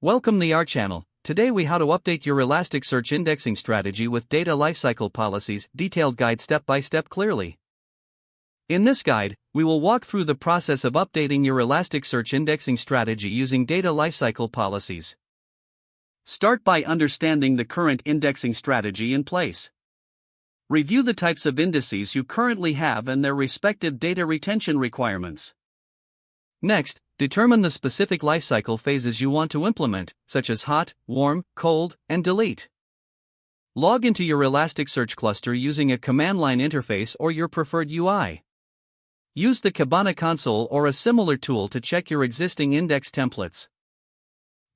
Welcome to our channel. Today we how to update your Elasticsearch indexing strategy with data lifecycle policies, detailed guide step by step clearly. In this guide, we will walk through the process of updating your Elasticsearch indexing strategy using data lifecycle policies. Start by understanding the current indexing strategy in place. Review the types of indices you currently have and their respective data retention requirements. Next, determine the specific lifecycle phases you want to implement, such as hot, warm, cold, and delete. Log into your Elasticsearch cluster using a command line interface or your preferred UI. Use the Kibana console or a similar tool to check your existing index templates.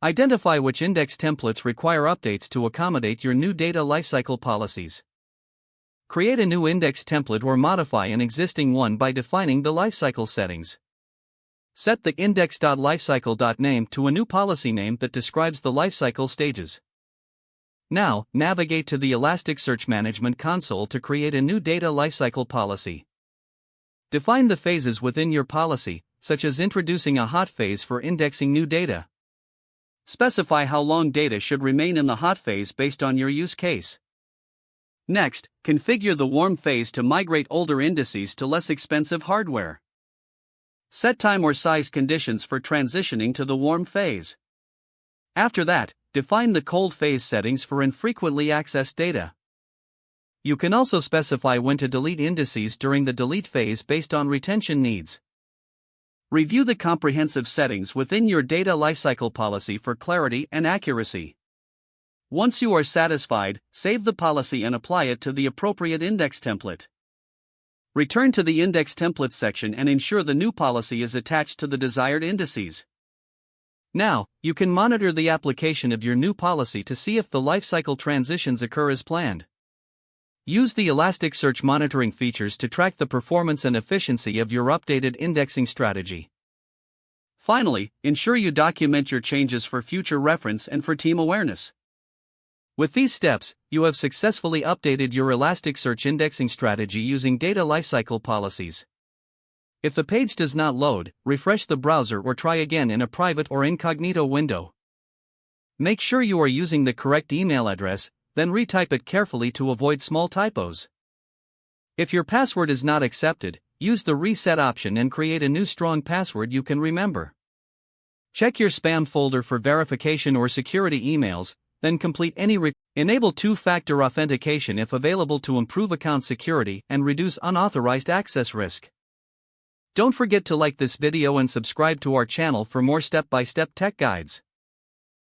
Identify which index templates require updates to accommodate your new data lifecycle policies. Create a new index template or modify an existing one by defining the lifecycle settings. Set the index.lifecycle.name to a new policy name that describes the lifecycle stages. Now, navigate to the Elasticsearch Management Console to create a new data lifecycle policy. Define the phases within your policy, such as introducing a hot phase for indexing new data. Specify how long data should remain in the hot phase based on your use case. Next, configure the warm phase to migrate older indices to less expensive hardware. Set time or size conditions for transitioning to the warm phase. After that, define the cold phase settings for infrequently accessed data. You can also specify when to delete indices during the delete phase based on retention needs. Review the comprehensive settings within your data lifecycle policy for clarity and accuracy. Once you are satisfied, save the policy and apply it to the appropriate index template. Return to the Index Templates section and ensure the new policy is attached to the desired indices. Now, you can monitor the application of your new policy to see if the lifecycle transitions occur as planned. Use the Elasticsearch monitoring features to track the performance and efficiency of your updated indexing strategy. Finally, ensure you document your changes for future reference and for team awareness. With these steps, you have successfully updated your Elasticsearch indexing strategy using data lifecycle policies. If the page does not load, refresh the browser or try again in a private or incognito window. Make sure you are using the correct email address, then retype it carefully to avoid small typos. If your password is not accepted, use the reset option and create a new strong password you can remember. Check your spam folder for verification or security emails. Then complete any enable two-factor authentication if available to improve account security and reduce unauthorized access risk. Don't forget to like this video and subscribe to our channel for more step-by-step tech guides.